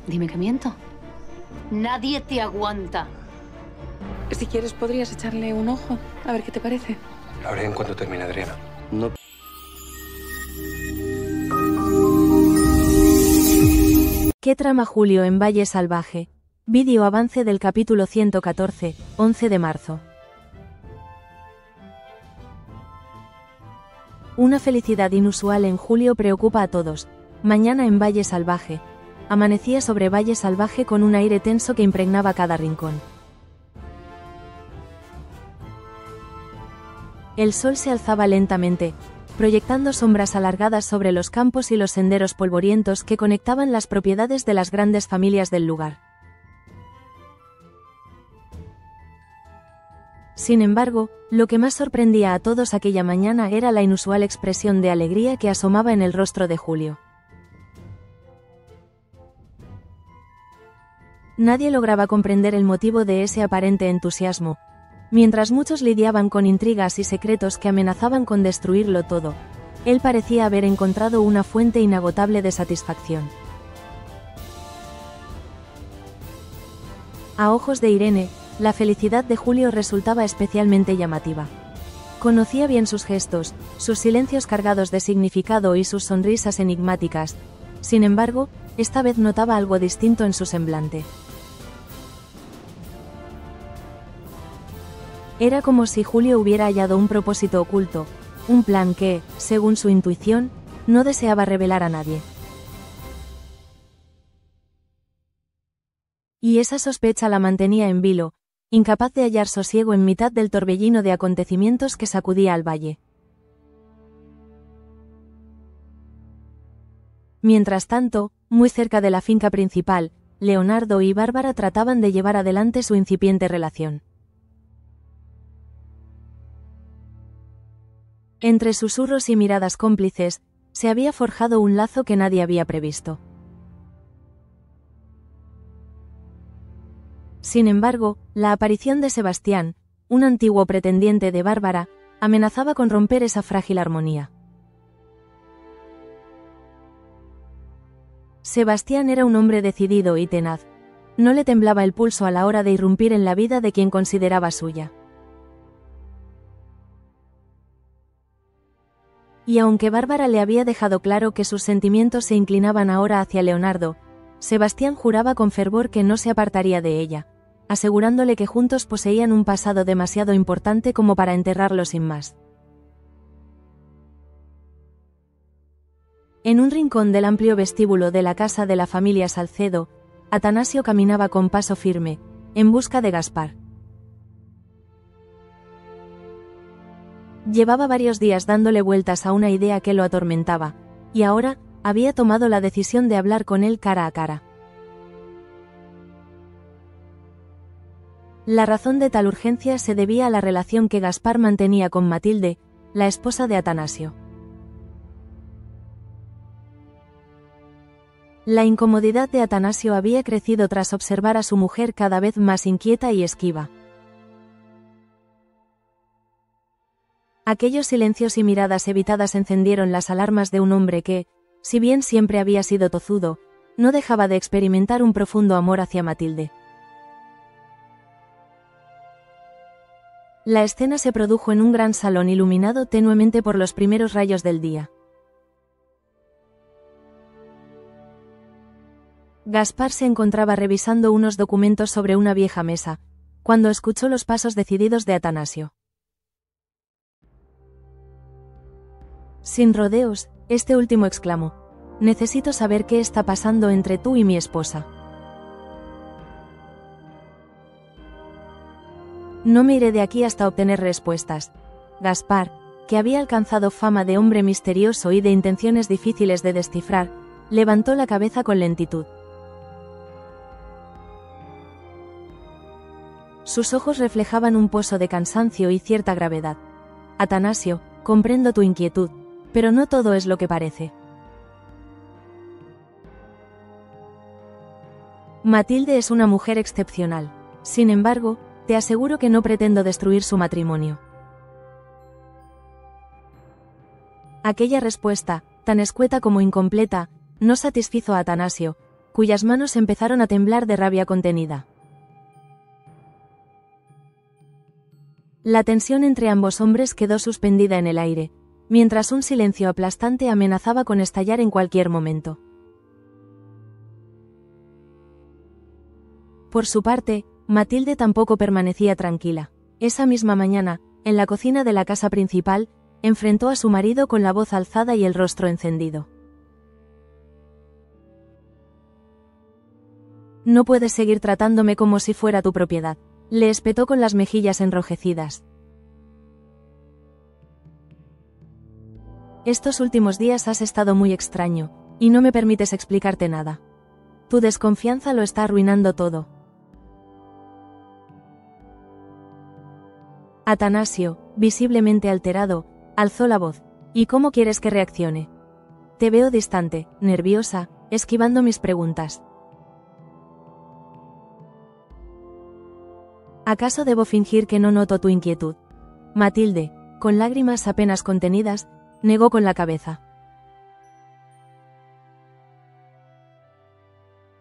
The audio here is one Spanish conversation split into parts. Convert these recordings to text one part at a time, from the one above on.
Dime que miento. Nadie te aguanta. Si quieres, podrías echarle un ojo, a ver qué te parece. Lo haré en cuanto termine, Adriana. No. ¿Qué trama Julio en Valle Salvaje? Vídeo avance del capítulo 114, 11 de marzo. Una felicidad inusual en Julio preocupa a todos. Mañana en Valle Salvaje. Amanecía sobre Valle Salvaje con un aire tenso que impregnaba cada rincón. El sol se alzaba lentamente, proyectando sombras alargadas sobre los campos y los senderos polvorientos que conectaban las propiedades de las grandes familias del lugar. Sin embargo, lo que más sorprendía a todos aquella mañana era la inusual expresión de alegría que asomaba en el rostro de Julio. Nadie lograba comprender el motivo de ese aparente entusiasmo. Mientras muchos lidiaban con intrigas y secretos que amenazaban con destruirlo todo, él parecía haber encontrado una fuente inagotable de satisfacción. A ojos de Irene, la felicidad de Julio resultaba especialmente llamativa. Conocía bien sus gestos, sus silencios cargados de significado y sus sonrisas enigmáticas. Sin embargo, esta vez notaba algo distinto en su semblante. Era como si Julio hubiera hallado un propósito oculto, un plan que, según su intuición, no deseaba revelar a nadie. Y esa sospecha la mantenía en vilo, incapaz de hallar sosiego en mitad del torbellino de acontecimientos que sacudía al valle. Mientras tanto, muy cerca de la finca principal, Leonardo y Bárbara trataban de llevar adelante su incipiente relación. Entre susurros y miradas cómplices, se había forjado un lazo que nadie había previsto. Sin embargo, la aparición de Sebastián, un antiguo pretendiente de Bárbara, amenazaba con romper esa frágil armonía. Sebastián era un hombre decidido y tenaz. No le temblaba el pulso a la hora de irrumpir en la vida de quien consideraba suya. Y aunque Bárbara le había dejado claro que sus sentimientos se inclinaban ahora hacia Leonardo, Sebastián juraba con fervor que no se apartaría de ella, asegurándole que juntos poseían un pasado demasiado importante como para enterrarlo sin más. En un rincón del amplio vestíbulo de la casa de la familia Salcedo, Atanasio caminaba con paso firme, en busca de Gaspar. Llevaba varios días dándole vueltas a una idea que lo atormentaba, y ahora, había tomado la decisión de hablar con él cara a cara. La razón de tal urgencia se debía a la relación que Gaspar mantenía con Matilde, la esposa de Atanasio. La incomodidad de Atanasio había crecido tras observar a su mujer cada vez más inquieta y esquiva. Aquellos silencios y miradas evitadas encendieron las alarmas de un hombre que, si bien siempre había sido tozudo, no dejaba de experimentar un profundo amor hacia Matilde. La escena se produjo en un gran salón iluminado tenuemente por los primeros rayos del día. Gaspar se encontraba revisando unos documentos sobre una vieja mesa, cuando escuchó los pasos decididos de Atanasio. Sin rodeos, este último exclamó: «Necesito saber qué está pasando entre tú y mi esposa». «No me iré de aquí hasta obtener respuestas». Gaspar, que había alcanzado fama de hombre misterioso y de intenciones difíciles de descifrar, levantó la cabeza con lentitud. Sus ojos reflejaban un pozo de cansancio y cierta gravedad. «Atanasio, comprendo tu inquietud, pero no todo es lo que parece». Matilde es una mujer excepcional. Sin embargo, te aseguro que no pretendo destruir su matrimonio. Aquella respuesta, tan escueta como incompleta, no satisfizo a Atanasio, cuyas manos empezaron a temblar de rabia contenida. La tensión entre ambos hombres quedó suspendida en el aire, mientras un silencio aplastante amenazaba con estallar en cualquier momento. Por su parte, Matilde tampoco permanecía tranquila. Esa misma mañana, en la cocina de la casa principal, enfrentó a su marido con la voz alzada y el rostro encendido. «No puedes seguir tratándome como si fuera tu propiedad», le espetó con las mejillas enrojecidas. «Estos últimos días has estado muy extraño, y no me permites explicarte nada. Tu desconfianza lo está arruinando todo». Atanasio, visiblemente alterado, alzó la voz. «¿Y cómo quieres que reaccione? Te veo distante, nerviosa, esquivando mis preguntas. ¿Acaso debo fingir que no noto tu inquietud?». Matilde, con lágrimas apenas contenidas, negó con la cabeza.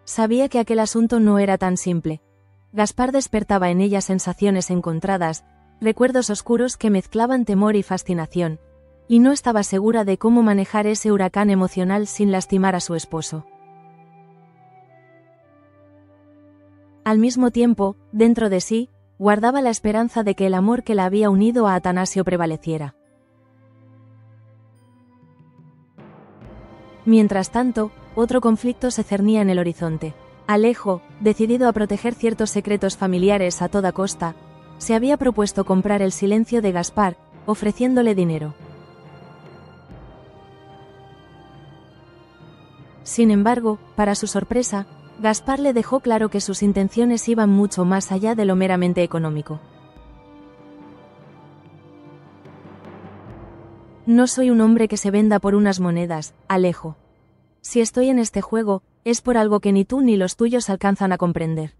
Sabía que aquel asunto no era tan simple. Gaspar despertaba en ella sensaciones encontradas, recuerdos oscuros que mezclaban temor y fascinación, y no estaba segura de cómo manejar ese huracán emocional sin lastimar a su esposo. Al mismo tiempo, dentro de sí, guardaba la esperanza de que el amor que la había unido a Atanasio prevaleciera. Mientras tanto, otro conflicto se cernía en el horizonte. Alejo, decidido a proteger ciertos secretos familiares a toda costa, se había propuesto comprar el silencio de Gaspar, ofreciéndole dinero. Sin embargo, para su sorpresa, Gaspar le dejó claro que sus intenciones iban mucho más allá de lo meramente económico. «No soy un hombre que se venda por unas monedas, Alejo. Si estoy en este juego, es por algo que ni tú ni los tuyos alcanzan a comprender».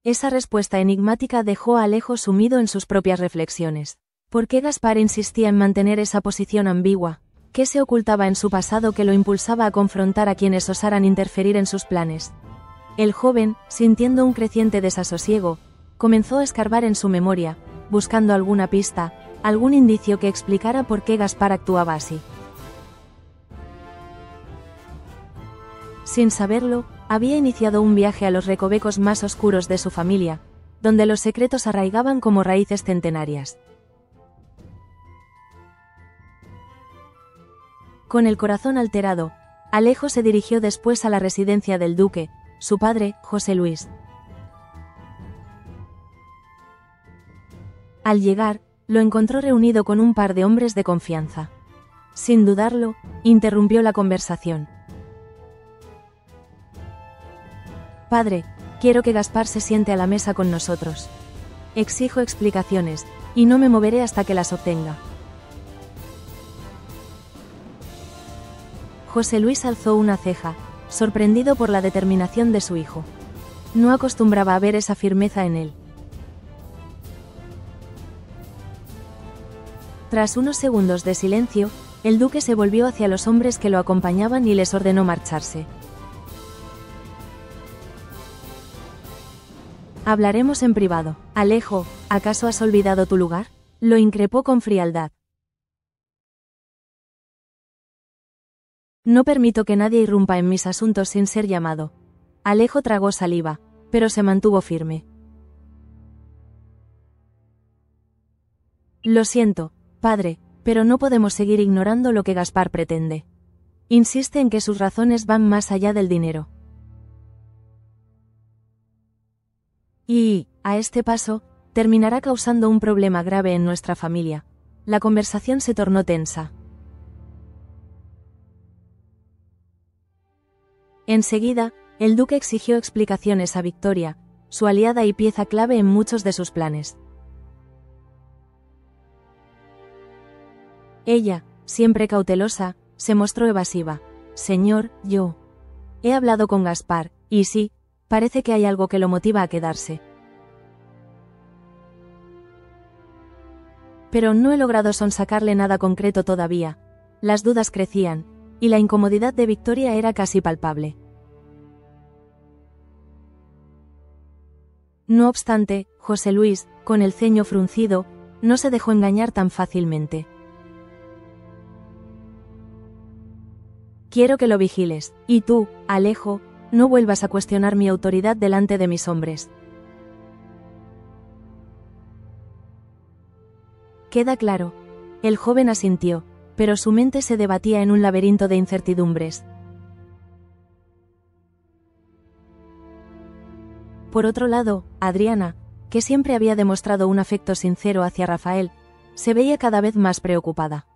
Esa respuesta enigmática dejó a Alejo sumido en sus propias reflexiones. ¿Por qué Gaspar insistía en mantener esa posición ambigua? ¿Qué se ocultaba en su pasado que lo impulsaba a confrontar a quienes osaran interferir en sus planes? El joven, sintiendo un creciente desasosiego, comenzó a escarbar en su memoria, buscando alguna pista, algún indicio que explicara por qué Gaspar actuaba así. Sin saberlo, había iniciado un viaje a los recovecos más oscuros de su familia, donde los secretos arraigaban como raíces centenarias. Con el corazón alterado, Alejo se dirigió después a la residencia del duque, su padre, José Luis. Al llegar, lo encontró reunido con un par de hombres de confianza. Sin dudarlo, interrumpió la conversación. «Padre, quiero que Gaspar se siente a la mesa con nosotros. Exijo explicaciones, y no me moveré hasta que las obtenga». José Luis alzó una ceja, sorprendido por la determinación de su hijo. No acostumbraba a ver esa firmeza en él. Tras unos segundos de silencio, el duque se volvió hacia los hombres que lo acompañaban y les ordenó marcharse. «Hablaremos en privado. Alejo, ¿acaso has olvidado tu lugar?», lo increpó con frialdad. «No permito que nadie irrumpa en mis asuntos sin ser llamado». Alejo tragó saliva, pero se mantuvo firme. «Lo siento, padre, pero no podemos seguir ignorando lo que Gaspar pretende. Insiste en que sus razones van más allá del dinero. Y, a este paso, terminará causando un problema grave en nuestra familia». La conversación se tornó tensa. Enseguida, el duque exigió explicaciones a Victoria, su aliada y pieza clave en muchos de sus planes. Ella, siempre cautelosa, se mostró evasiva. «Señor, yo he hablado con Gaspar, y sí, parece que hay algo que lo motiva a quedarse. Pero no he logrado sonsacarle nada concreto todavía». Las dudas crecían, y la incomodidad de Victoria era casi palpable. No obstante, José Luis, con el ceño fruncido, no se dejó engañar tan fácilmente. Quiero que lo vigiles, y tú, Alejo, no vuelvas a cuestionar mi autoridad delante de mis hombres. Queda claro. El joven asintió, pero su mente se debatía en un laberinto de incertidumbres. Por otro lado, Adriana, que siempre había demostrado un afecto sincero hacia Rafael, se veía cada vez más preocupada.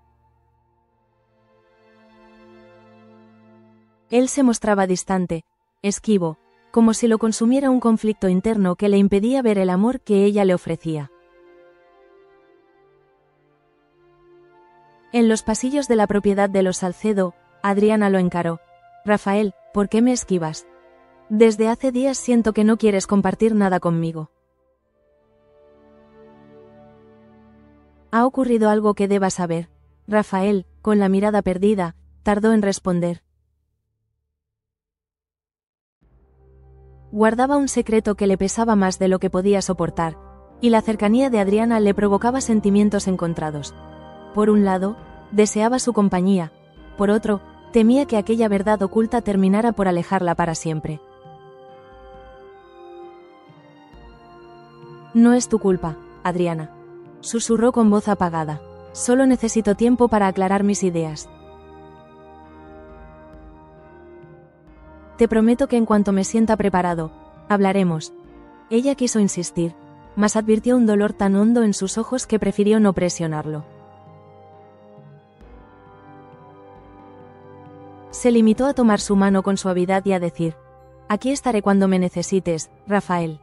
Él se mostraba distante, esquivo, como si lo consumiera un conflicto interno que le impedía ver el amor que ella le ofrecía. En los pasillos de la propiedad de los Salcedo, Adriana lo encaró. Rafael, ¿por qué me esquivas? Desde hace días siento que no quieres compartir nada conmigo. ¿Ha ocurrido algo que deba saber? Rafael, con la mirada perdida, tardó en responder. Guardaba un secreto que le pesaba más de lo que podía soportar, y la cercanía de Adriana le provocaba sentimientos encontrados. Por un lado, deseaba su compañía, por otro, temía que aquella verdad oculta terminara por alejarla para siempre. No es tu culpa, Adriana, susurró con voz apagada. Solo necesito tiempo para aclarar mis ideas. Te prometo que en cuanto me sienta preparado, hablaremos. Ella quiso insistir, mas advirtió un dolor tan hondo en sus ojos que prefirió no presionarlo. Se limitó a tomar su mano con suavidad y a decir: aquí estaré cuando me necesites, Rafael.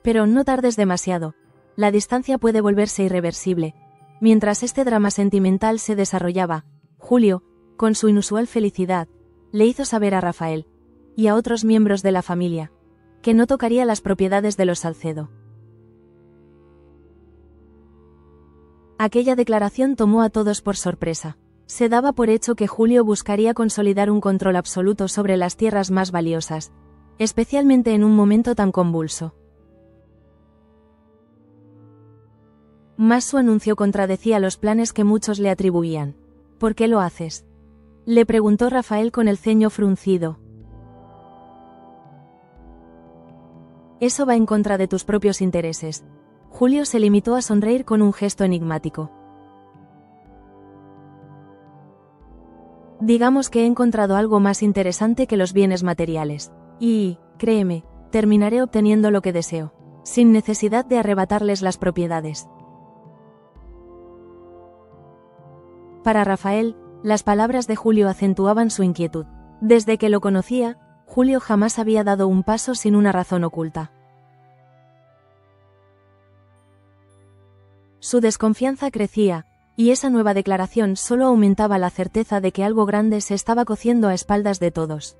Pero no tardes demasiado. La distancia puede volverse irreversible. Mientras este drama sentimental se desarrollaba, Julio, con su inusual felicidad, le hizo saber a Rafael, y a otros miembros de la familia, que no tocaría las propiedades de los Salcedo. Aquella declaración tomó a todos por sorpresa. Se daba por hecho que Julio buscaría consolidar un control absoluto sobre las tierras más valiosas, especialmente en un momento tan convulso. Mas su anuncio contradecía los planes que muchos le atribuían. ¿Por qué lo haces?, le preguntó Rafael con el ceño fruncido. Eso va en contra de tus propios intereses. Julio se limitó a sonreír con un gesto enigmático. Digamos que he encontrado algo más interesante que los bienes materiales. Y, créeme, terminaré obteniendo lo que deseo, sin necesidad de arrebatarles las propiedades. Para Rafael, las palabras de Julio acentuaban su inquietud. Desde que lo conocía, Julio jamás había dado un paso sin una razón oculta. Su desconfianza crecía, y esa nueva declaración solo aumentaba la certeza de que algo grande se estaba cociendo a espaldas de todos.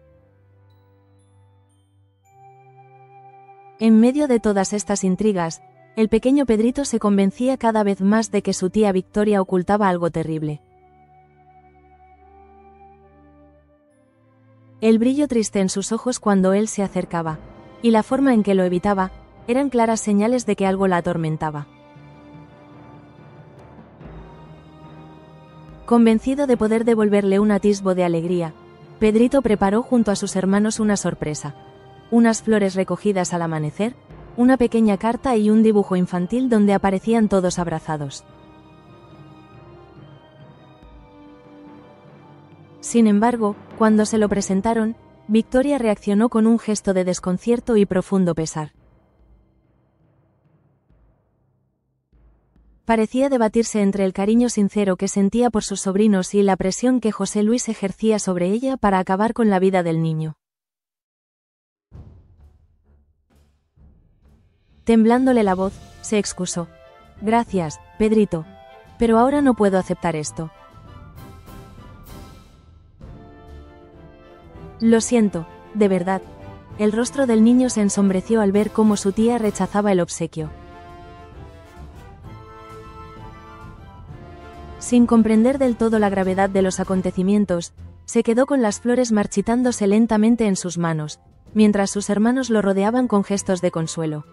En medio de todas estas intrigas, el pequeño Pedrito se convencía cada vez más de que su tía Victoria ocultaba algo terrible. El brillo triste en sus ojos cuando él se acercaba, y la forma en que lo evitaba, eran claras señales de que algo la atormentaba. Convencido de poder devolverle un atisbo de alegría, Pedrito preparó junto a sus hermanos una sorpresa: unas flores recogidas al amanecer, una pequeña carta y un dibujo infantil donde aparecían todos abrazados. Sin embargo, cuando se lo presentaron, Victoria reaccionó con un gesto de desconcierto y profundo pesar. Parecía debatirse entre el cariño sincero que sentía por sus sobrinos y la presión que José Luis ejercía sobre ella para acabar con la vida del niño. Temblándole la voz, se excusó: gracias, Pedrito, pero ahora no puedo aceptar esto. Lo siento, de verdad. El rostro del niño se ensombreció al ver cómo su tía rechazaba el obsequio. Sin comprender del todo la gravedad de los acontecimientos, se quedó con las flores marchitándose lentamente en sus manos, mientras sus hermanos lo rodeaban con gestos de consuelo.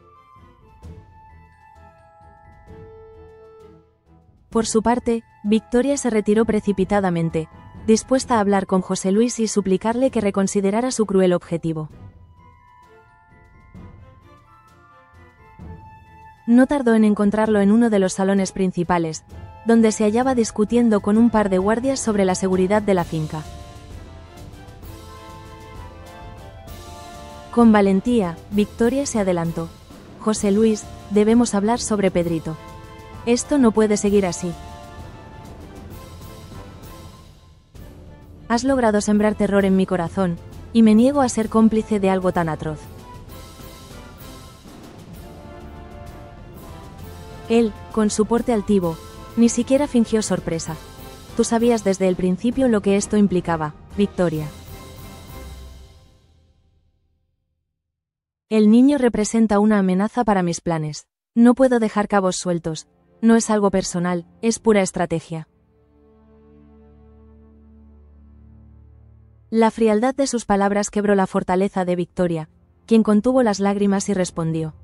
Por su parte, Victoria se retiró precipitadamente, dispuesta a hablar con José Luis y suplicarle que reconsiderara su cruel objetivo. No tardó en encontrarlo en uno de los salones principales, donde se hallaba discutiendo con un par de guardias sobre la seguridad de la finca. Con valentía, Victoria se adelantó. José Luis, debemos hablar sobre Pedrito. Esto no puede seguir así. Has logrado sembrar terror en mi corazón, y me niego a ser cómplice de algo tan atroz. Él, con su porte altivo, ni siquiera fingió sorpresa. Tú sabías desde el principio lo que esto implicaba, Victoria. El niño representa una amenaza para mis planes. No puedo dejar cabos sueltos. No es algo personal, es pura estrategia. La frialdad de sus palabras quebró la fortaleza de Victoria, quien contuvo las lágrimas y respondió.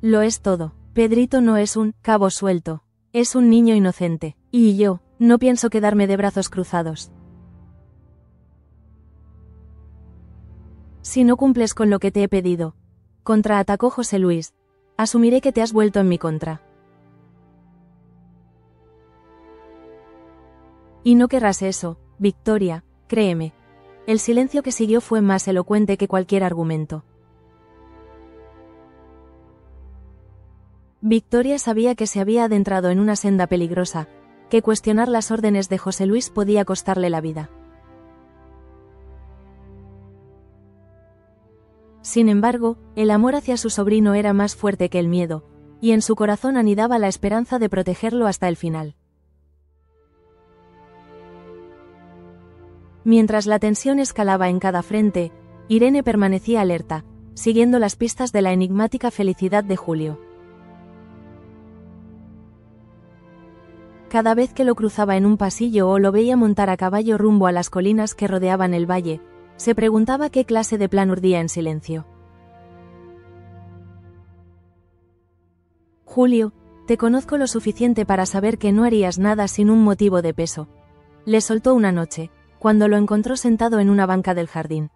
Lo es todo. Pedrito no es un cabo suelto. Es un niño inocente. Y yo, no pienso quedarme de brazos cruzados. Si no cumples con lo que te he pedido, contraatacó José Luis, asumiré que te has vuelto en mi contra. Y no querrás eso, Victoria, créeme. El silencio que siguió fue más elocuente que cualquier argumento. Victoria sabía que se había adentrado en una senda peligrosa, que cuestionar las órdenes de José Luis podía costarle la vida. Sin embargo, el amor hacia su sobrino era más fuerte que el miedo, y en su corazón anidaba la esperanza de protegerlo hasta el final. Mientras la tensión escalaba en cada frente, Irene permanecía alerta, siguiendo las pistas de la enigmática felicidad de Julio. Cada vez que lo cruzaba en un pasillo o lo veía montar a caballo rumbo a las colinas que rodeaban el valle, se preguntaba qué clase de plan urdía en silencio. Julio, te conozco lo suficiente para saber que no harías nada sin un motivo de peso. Le soltó una noche, cuando lo encontró sentado en una banca del jardín.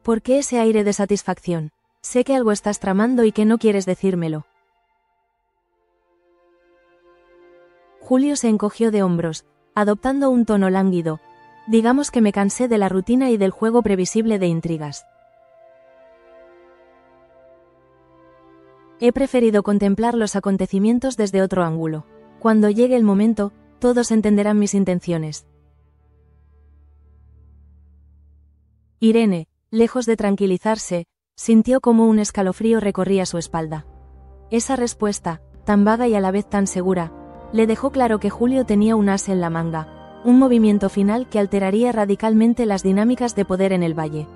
¿Por qué ese aire de satisfacción? Sé que algo estás tramando y que no quieres decírmelo. Julio se encogió de hombros, adoptando un tono lánguido. Digamos que me cansé de la rutina y del juego previsible de intrigas. He preferido contemplar los acontecimientos desde otro ángulo. Cuando llegue el momento, todos entenderán mis intenciones. Irene, lejos de tranquilizarse, sintió como un escalofrío recorría su espalda. Esa respuesta, tan vaga y a la vez tan segura, le dejó claro que Julio tenía un as en la manga, un movimiento final que alteraría radicalmente las dinámicas de poder en el valle.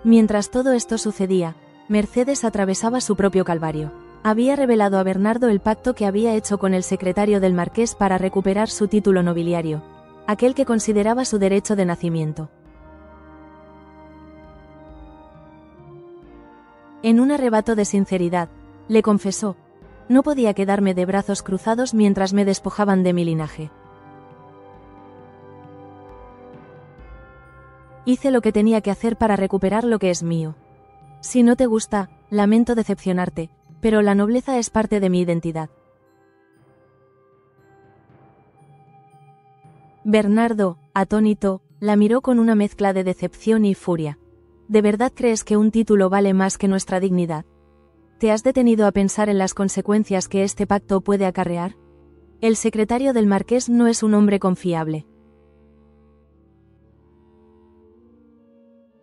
Mientras todo esto sucedía, Mercedes atravesaba su propio calvario. Había revelado a Bernardo el pacto que había hecho con el secretario del marqués para recuperar su título nobiliario, aquel que consideraba su derecho de nacimiento. En un arrebato de sinceridad, le confesó: no podía quedarme de brazos cruzados mientras me despojaban de mi linaje. Hice lo que tenía que hacer para recuperar lo que es mío. Si no te gusta, lamento decepcionarte, pero la nobleza es parte de mi identidad. Bernardo, atónito, la miró con una mezcla de decepción y furia. ¿De verdad crees que un título vale más que nuestra dignidad? ¿Te has detenido a pensar en las consecuencias que este pacto puede acarrear? El secretario del marqués no es un hombre confiable.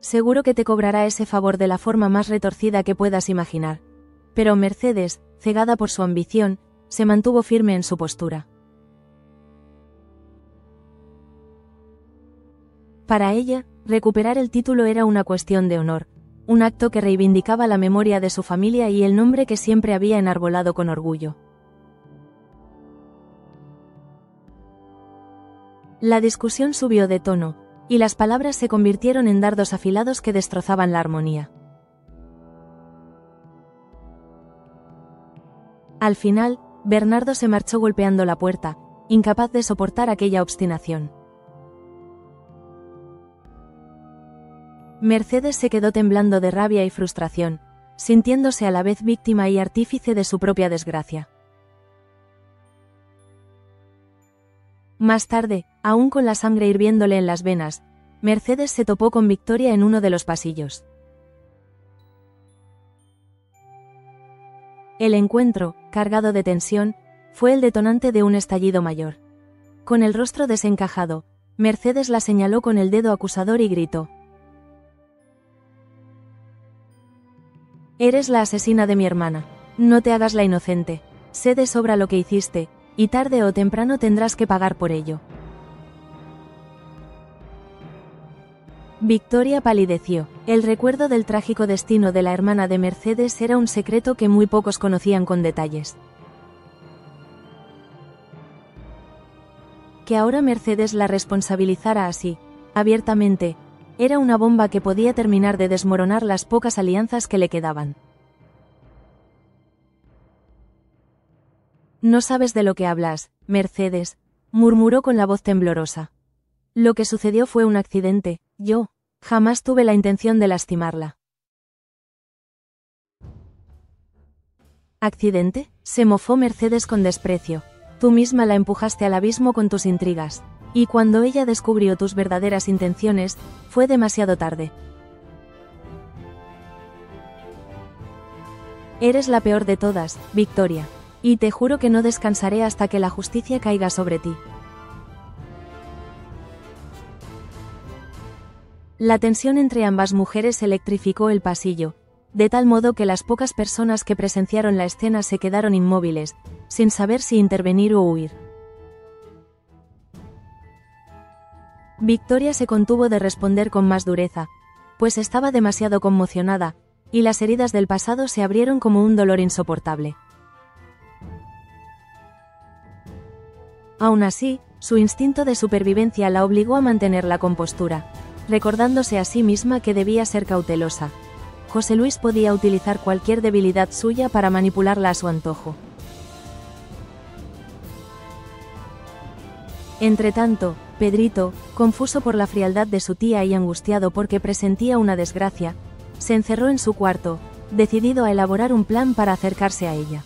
Seguro que te cobrará ese favor de la forma más retorcida que puedas imaginar. Pero Mercedes, cegada por su ambición, se mantuvo firme en su postura. Para ella, Recuperar el título era una cuestión de honor, un acto que reivindicaba la memoria de su familia y el nombre que siempre había enarbolado con orgullo. La discusión subió de tono, y las palabras se convirtieron en dardos afilados que destrozaban la armonía. Al final, Bernardo se marchó golpeando la puerta, incapaz de soportar aquella obstinación. Mercedes se quedó temblando de rabia y frustración, sintiéndose a la vez víctima y artífice de su propia desgracia. Más tarde, aún con la sangre hirviéndole en las venas, Mercedes se topó con Victoria en uno de los pasillos. El encuentro, cargado de tensión, fue el detonante de un estallido mayor. Con el rostro desencajado, Mercedes la señaló con el dedo acusador y gritó: «Eres la asesina de mi hermana. No te hagas la inocente. Sé de sobra lo que hiciste, y tarde o temprano tendrás que pagar por ello». Victoria palideció. El recuerdo del trágico destino de la hermana de Mercedes era un secreto que muy pocos conocían con detalles. Que ahora Mercedes la responsabilizara así, abiertamente, era una bomba que podía terminar de desmoronar las pocas alianzas que le quedaban. «No sabes de lo que hablas, Mercedes», murmuró con la voz temblorosa. «Lo que sucedió fue un accidente, yo jamás tuve la intención de lastimarla». «¿Accidente?», se mofó Mercedes con desprecio. «Tú misma la empujaste al abismo con tus intrigas. Y cuando ella descubrió tus verdaderas intenciones, fue demasiado tarde». «Eres la peor de todas, Victoria. Y te juro que no descansaré hasta que la justicia caiga sobre ti». La tensión entre ambas mujeres electrificó el pasillo, de tal modo que las pocas personas que presenciaron la escena se quedaron inmóviles, sin saber si intervenir o huir. Victoria se contuvo de responder con más dureza, pues estaba demasiado conmocionada, y las heridas del pasado se abrieron como un dolor insoportable. Aún así, su instinto de supervivencia la obligó a mantener la compostura, recordándose a sí misma que debía ser cautelosa. José Luis podía utilizar cualquier debilidad suya para manipularla a su antojo. Entretanto, Pedrito, confuso por la frialdad de su tía y angustiado porque presentía una desgracia, se encerró en su cuarto, decidido a elaborar un plan para acercarse a ella.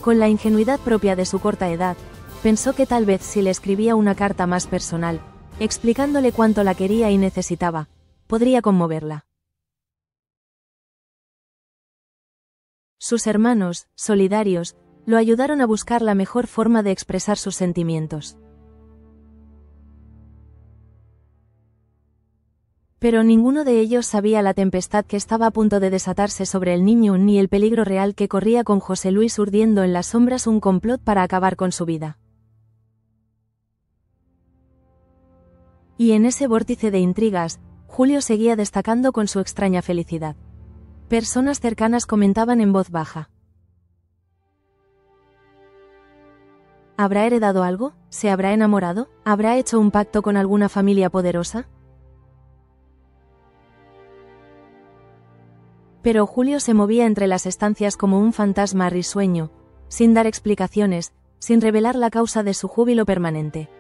Con la ingenuidad propia de su corta edad, pensó que tal vez si le escribía una carta más personal, explicándole cuánto la quería y necesitaba, podría conmoverla. Sus hermanos, solidarios, lo ayudaron a buscar la mejor forma de expresar sus sentimientos. Pero ninguno de ellos sabía la tempestad que estaba a punto de desatarse sobre el niño ni el peligro real que corría con José Luis urdiendo en las sombras un complot para acabar con su vida. Y en ese vórtice de intrigas, Julio seguía destacando con su extraña felicidad. Personas cercanas comentaban en voz baja: ¿habrá heredado algo? ¿Se habrá enamorado? ¿Habrá hecho un pacto con alguna familia poderosa? Pero Julio se movía entre las estancias como un fantasma risueño, sin dar explicaciones, sin revelar la causa de su júbilo permanente.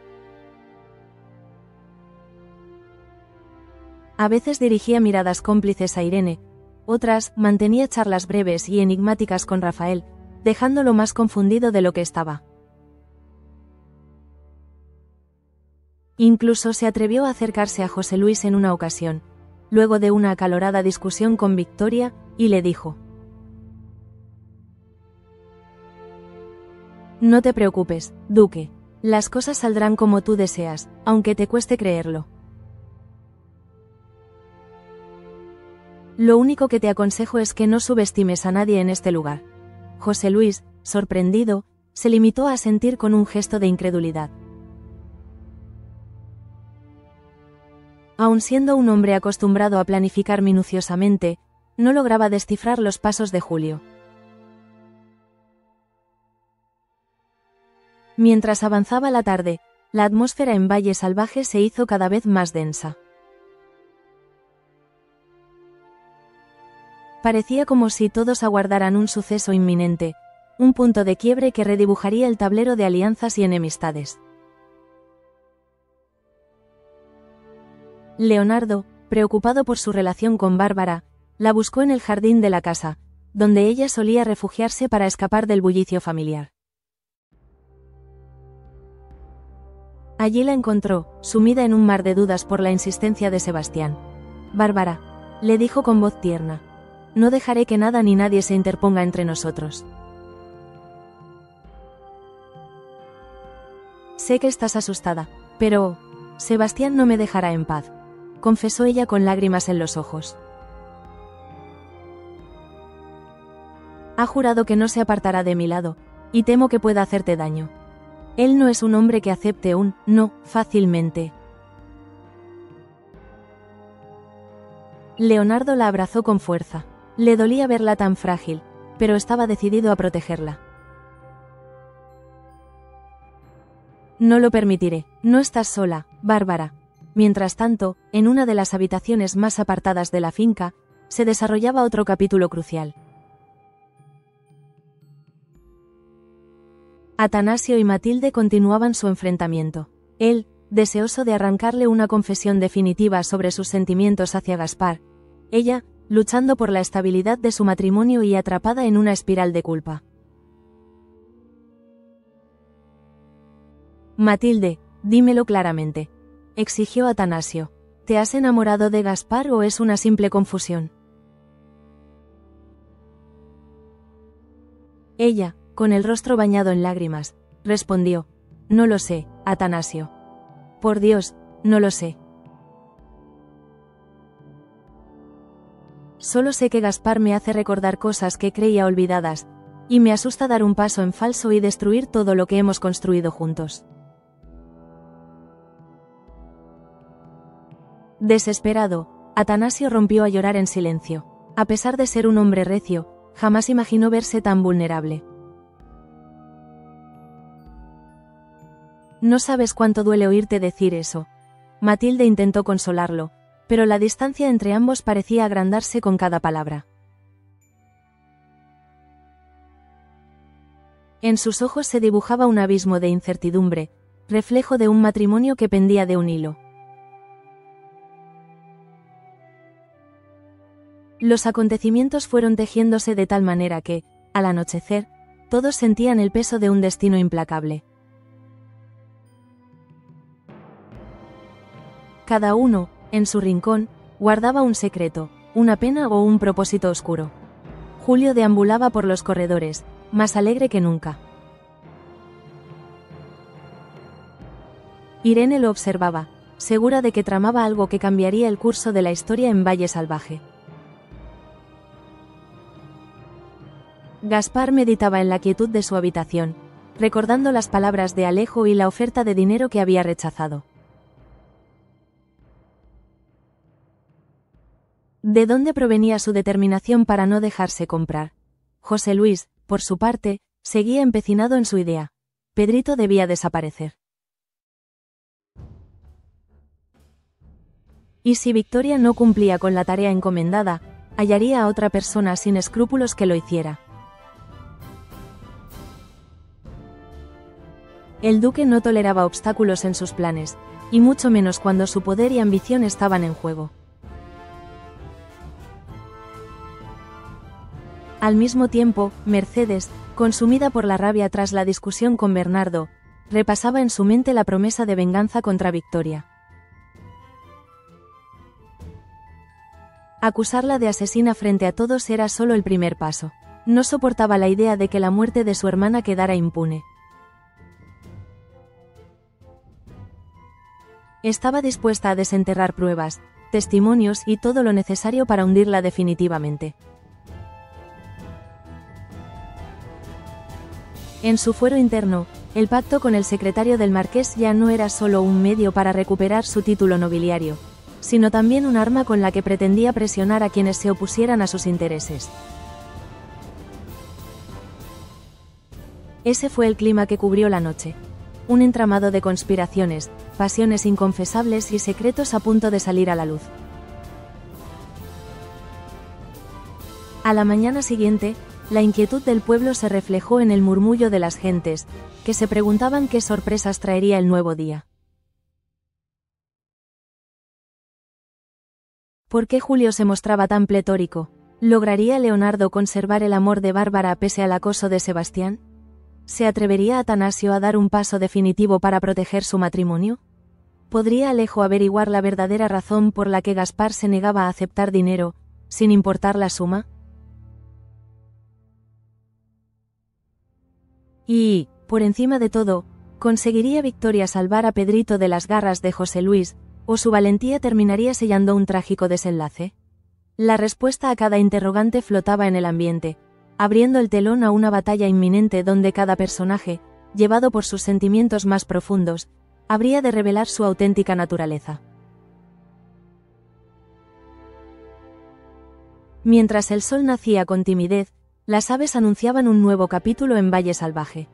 A veces dirigía miradas cómplices a Irene, otras mantenía charlas breves y enigmáticas con Rafael, dejándolo más confundido de lo que estaba. Incluso se atrevió a acercarse a José Luis en una ocasión, luego de una acalorada discusión con Victoria, y le dijo: «No te preocupes, Duque, las cosas saldrán como tú deseas, aunque te cueste creerlo. Lo único que te aconsejo es que no subestimes a nadie en este lugar». José Luis, sorprendido, se limitó a asentir con un gesto de incredulidad. Aun siendo un hombre acostumbrado a planificar minuciosamente, no lograba descifrar los pasos de Julio. Mientras avanzaba la tarde, la atmósfera en Valle Salvaje se hizo cada vez más densa. Parecía como si todos aguardaran un suceso inminente, un punto de quiebre que redibujaría el tablero de alianzas y enemistades. Leonardo, preocupado por su relación con Bárbara, la buscó en el jardín de la casa, donde ella solía refugiarse para escapar del bullicio familiar. Allí la encontró, sumida en un mar de dudas por la insistencia de Sebastián. «Bárbara», le dijo con voz tierna, «no dejaré que nada ni nadie se interponga entre nosotros. Sé que estás asustada, pero Sebastián no me dejará en paz», confesó ella con lágrimas en los ojos. «Ha jurado que no se apartará de mi lado, y temo que pueda hacerte daño. Él no es un hombre que acepte un no fácilmente». Leonardo la abrazó con fuerza. Le dolía verla tan frágil, pero estaba decidido a protegerla. «No lo permitiré, no estás sola, Bárbara». Mientras tanto, en una de las habitaciones más apartadas de la finca, se desarrollaba otro capítulo crucial. Atanasio y Matilde continuaban su enfrentamiento. Él, deseoso de arrancarle una confesión definitiva sobre sus sentimientos hacia Gaspar, ella, luchando por la estabilidad de su matrimonio y atrapada en una espiral de culpa. «Matilde, dímelo claramente», exigió Atanasio. «¿Te has enamorado de Gaspar o es una simple confusión?». Ella, con el rostro bañado en lágrimas, respondió: «No lo sé, Atanasio. Por Dios, no lo sé. Solo sé que Gaspar me hace recordar cosas que creía olvidadas, y me asusta dar un paso en falso y destruir todo lo que hemos construido juntos». Desesperado, Atanasio rompió a llorar en silencio. A pesar de ser un hombre recio, jamás imaginó verse tan vulnerable. «No sabes cuánto duele oírte decir eso». Matilde intentó consolarlo, pero la distancia entre ambos parecía agrandarse con cada palabra. En sus ojos se dibujaba un abismo de incertidumbre, reflejo de un matrimonio que pendía de un hilo. Los acontecimientos fueron tejiéndose de tal manera que, al anochecer, todos sentían el peso de un destino implacable. Cada uno, en su rincón, guardaba un secreto, una pena o un propósito oscuro. Julio deambulaba por los corredores, más alegre que nunca. Irene lo observaba, segura de que tramaba algo que cambiaría el curso de la historia en Valle Salvaje. Gaspar meditaba en la quietud de su habitación, recordando las palabras de Alejo y la oferta de dinero que había rechazado. ¿De dónde provenía su determinación para no dejarse comprar? José Luis, por su parte, seguía empecinado en su idea. Pedrito debía desaparecer. Y si Victoria no cumplía con la tarea encomendada, hallaría a otra persona sin escrúpulos que lo hiciera. El duque no toleraba obstáculos en sus planes, y mucho menos cuando su poder y ambición estaban en juego. Al mismo tiempo, Mercedes, consumida por la rabia tras la discusión con Bernardo, repasaba en su mente la promesa de venganza contra Victoria. Acusarla de asesina frente a todos era solo el primer paso. No soportaba la idea de que la muerte de su hermana quedara impune. Estaba dispuesta a desenterrar pruebas, testimonios y todo lo necesario para hundirla definitivamente. En su fuero interno, el pacto con el secretario del marqués ya no era solo un medio para recuperar su título nobiliario, sino también un arma con la que pretendía presionar a quienes se opusieran a sus intereses. Ese fue el clima que cubrió la noche. Un entramado de conspiraciones, pasiones inconfesables y secretos a punto de salir a la luz. A la mañana siguiente, la inquietud del pueblo se reflejó en el murmullo de las gentes, que se preguntaban qué sorpresas traería el nuevo día. ¿Por qué Julio se mostraba tan pletórico? ¿Lograría Leonardo conservar el amor de Bárbara pese al acoso de Sebastián? ¿Se atrevería Atanasio a dar un paso definitivo para proteger su matrimonio? ¿Podría Alejo averiguar la verdadera razón por la que Gaspar se negaba a aceptar dinero, sin importar la suma? Y, por encima de todo, ¿conseguiría Victoria salvar a Pedrito de las garras de José Luis, o su valentía terminaría sellando un trágico desenlace? La respuesta a cada interrogante flotaba en el ambiente, abriendo el telón a una batalla inminente donde cada personaje, llevado por sus sentimientos más profundos, habría de revelar su auténtica naturaleza. Mientras el sol nacía con timidez, las aves anunciaban un nuevo capítulo en Valle Salvaje.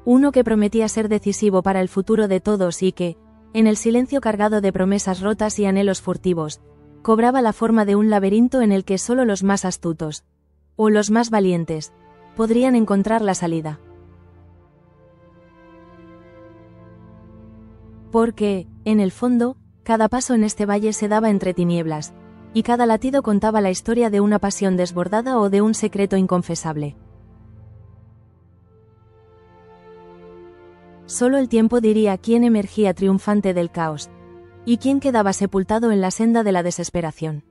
Uno que prometía ser decisivo para el futuro de todos y que, en el silencio cargado de promesas rotas y anhelos furtivos, cobraba la forma de un laberinto en el que solo los más astutos, o los más valientes, podrían encontrar la salida. Porque, en el fondo, cada paso en este valle se daba entre tinieblas, y cada latido contaba la historia de una pasión desbordada o de un secreto inconfesable. Solo el tiempo diría quién emergía triunfante del caos, y quién quedaba sepultado en la senda de la desesperación.